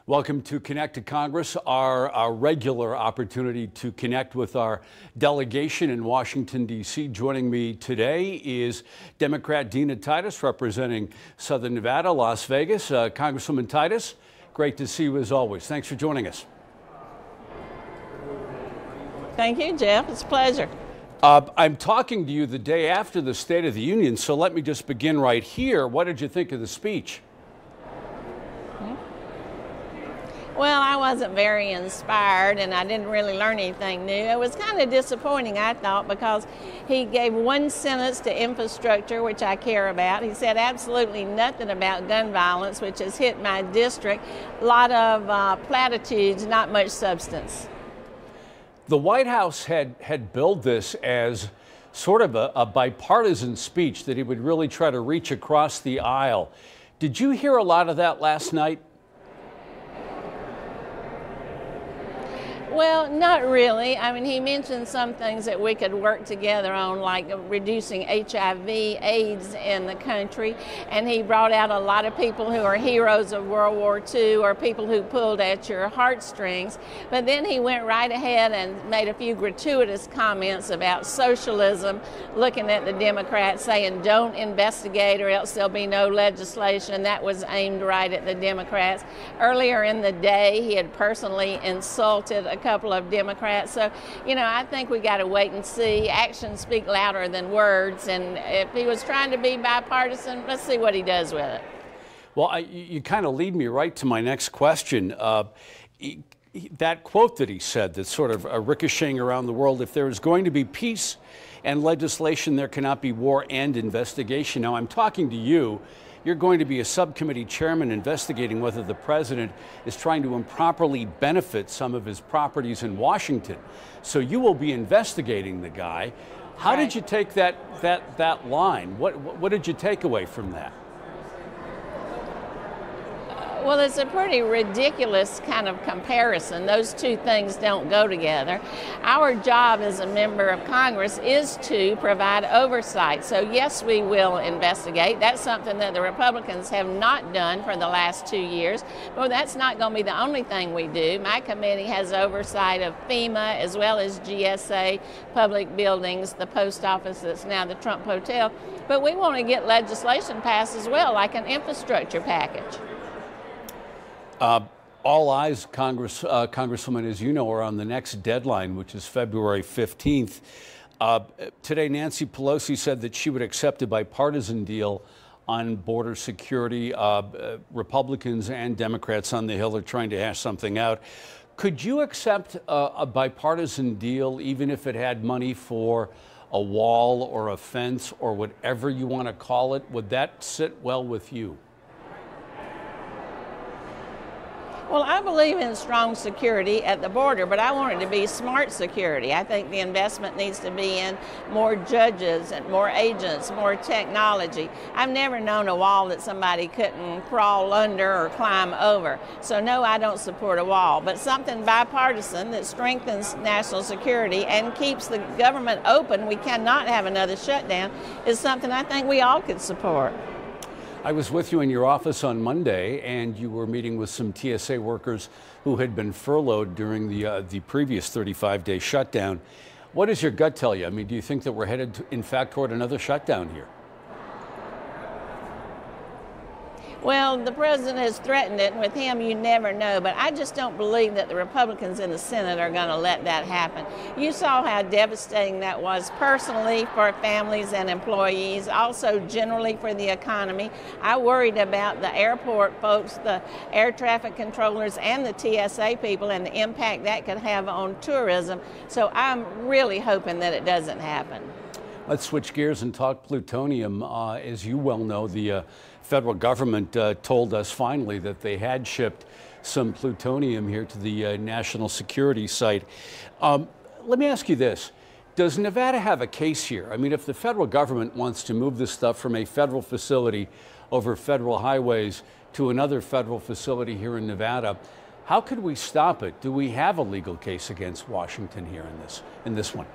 Welcome to Connect to Congress, our regular opportunity to connect with our delegation in Washington, D.C. Joining me today is Democrat Dina Titus, representing Southern Nevada, Las Vegas. Congresswoman Titus, great to see you as always. Thanks for joining us. Thank you, Jeff. It's a pleasure. I'm talking to you the day after the State of the Union, so let me just begin right here. What did you think of the speech? Well, I wasn't very inspired, and I didn't really learn anything new. It was kind of disappointing, I thought, because he gave one sentence to infrastructure, which I care about. He said absolutely nothing about gun violence, which has hit my district. A lot of platitudes, not much substance. The White House had billed this as sort of a bipartisan speech, that he would really try to reach across the aisle. Did you hear a lot of that last night? Well, not really. I mean, he mentioned some things that we could work together on, like reducing HIV/AIDS in the country. And he brought out a lot of people who are heroes of World War II or people who pulled at your heartstrings. But then he went right ahead and made a few gratuitous comments about socialism, looking at the Democrats, saying don't investigate or else there'll be no legislation. That was aimed right at the Democrats. Earlier in the day, he had personally insulted a couple of Democrats. So, you know, I think we got to wait and see. Actions speak louder than words. And if he was trying to be bipartisan, let's see what he does with it. Well, you kind of lead me right to my next question. That quote that he said, that's sort of ricocheting around the world, if there is going to be peace and legislation, there cannot be war and investigation. Now, I'm talking to you. You're going to be a subcommittee chairman investigating whether the president is trying to improperly benefit some of his properties in Washington. So you will be investigating the guy. How did you take that line? What did you take away from that? Well, it's a pretty ridiculous kind of comparison. Those two things don't go together. Our job as a member of Congress is to provide oversight. So yes, we will investigate. That's something that the Republicans have not done for the last 2 years. But that's not going to be the only thing we do. My committee has oversight of FEMA as well as GSA, public buildings, the post office that's now the Trump Hotel. But we want to get legislation passed as well, like an infrastructure package. All eyes, Congresswoman, as you know, are on the next deadline, which is February 15th. Today, Nancy Pelosi said that she would accept a bipartisan deal on border security. Republicans and Democrats on the Hill are trying to hash something out. Could you accept a bipartisan deal, even if it had money for a wall or a fence or whatever you want to call it? Would that sit well with you? Well, I believe in strong security at the border, but I want it to be smart security. I think the investment needs to be in more judges and more agents, more technology. I've never known a wall that somebody couldn't crawl under or climb over. So no, I don't support a wall, but something bipartisan that strengthens national security and keeps the government open. We cannot have another shutdown is something I think we all could support. I was with you in your office on Monday, and you were meeting with some TSA workers who had been furloughed during the previous 35-day shutdown. What does your gut tell you? I mean, do you think that we're headed, in fact, toward another shutdown here? Well, the president has threatened it, and with him, you never know. But I just don't believe that the Republicans in the Senate are going to let that happen. You saw how devastating that was personally for families and employees, also generally for the economy. I worried about the airport folks, the air traffic controllers, and the TSA people, and the impact that could have on tourism. So I'm really hoping that it doesn't happen. Let's switch gears and talk plutonium. As you well know, the federal government told us finally that they had shipped some plutonium here to the national security site. Let me ask you this. Does Nevada have a case here? I mean, if the federal government wants to move this stuff from a federal facility over federal highways to another federal facility here in Nevada, how could we stop it? Do we have a legal case against Washington here in this one?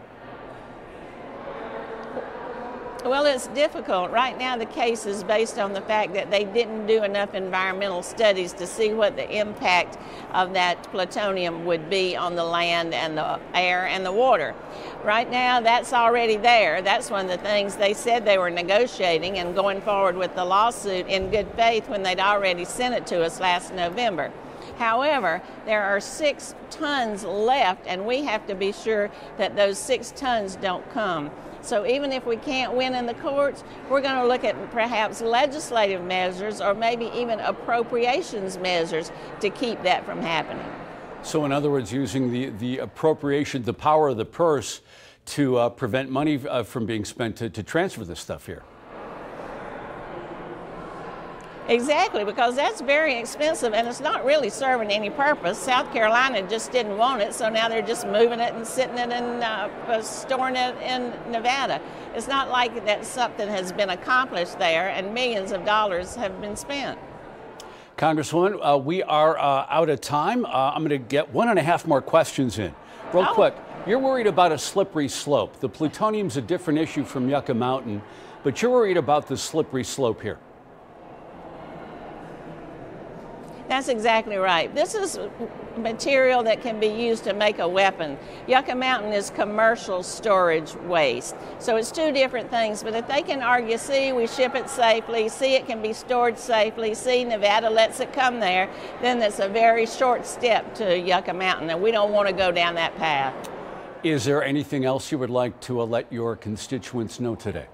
Well, it's difficult. Right now, the case is based on the fact that they didn't do enough environmental studies to see what the impact of that plutonium would be on the land and the air and the water. Right now, that's already there. That's one of the things they said they were negotiating and going forward with the lawsuit in good faith when they'd already sent it to us last November. However, there are 6 tons left, and we have to be sure that those 6 tons don't come. So even if we can't win in the courts, we're going to look at perhaps legislative measures or maybe even appropriations measures to keep that from happening. So in other words, using the appropriation, the power of the purse to prevent money from being spent to transfer this stuff here. Exactly, because that's very expensive and it's not really serving any purpose. South Carolina just didn't want it, so now they're just moving it and sitting it and storing it in Nevada. It's not like that something has been accomplished there and millions of dollars have been spent. Congresswoman, we are out of time. I'm going to get 1.5 more questions in. Real quick, you're worried about a slippery slope. The plutonium's a different issue from Yucca Mountain, but you're worried about the slippery slope here. That's exactly right. This is material that can be used to make a weapon. Yucca Mountain is commercial storage waste. So it's 2 different things, but if they can argue, see, we ship it safely, see, it can be stored safely, see, Nevada lets it come there, then it's a very short step to Yucca Mountain, and we don't want to go down that path. Is there anything else you would like to let your constituents know today?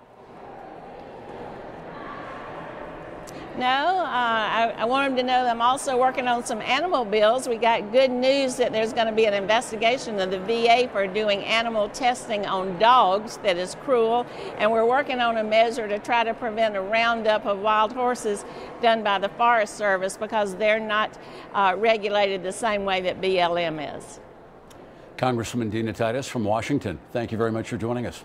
No, I want them to know that I'm also working on some animal bills. We got good news that there's going to be an investigation of the VA for doing animal testing on dogs that is cruel, and we're working on a measure to try to prevent a roundup of wild horses done by the Forest Service because they're not regulated the same way that BLM is. Congresswoman Dina Titus from Washington, thank you very much for joining us.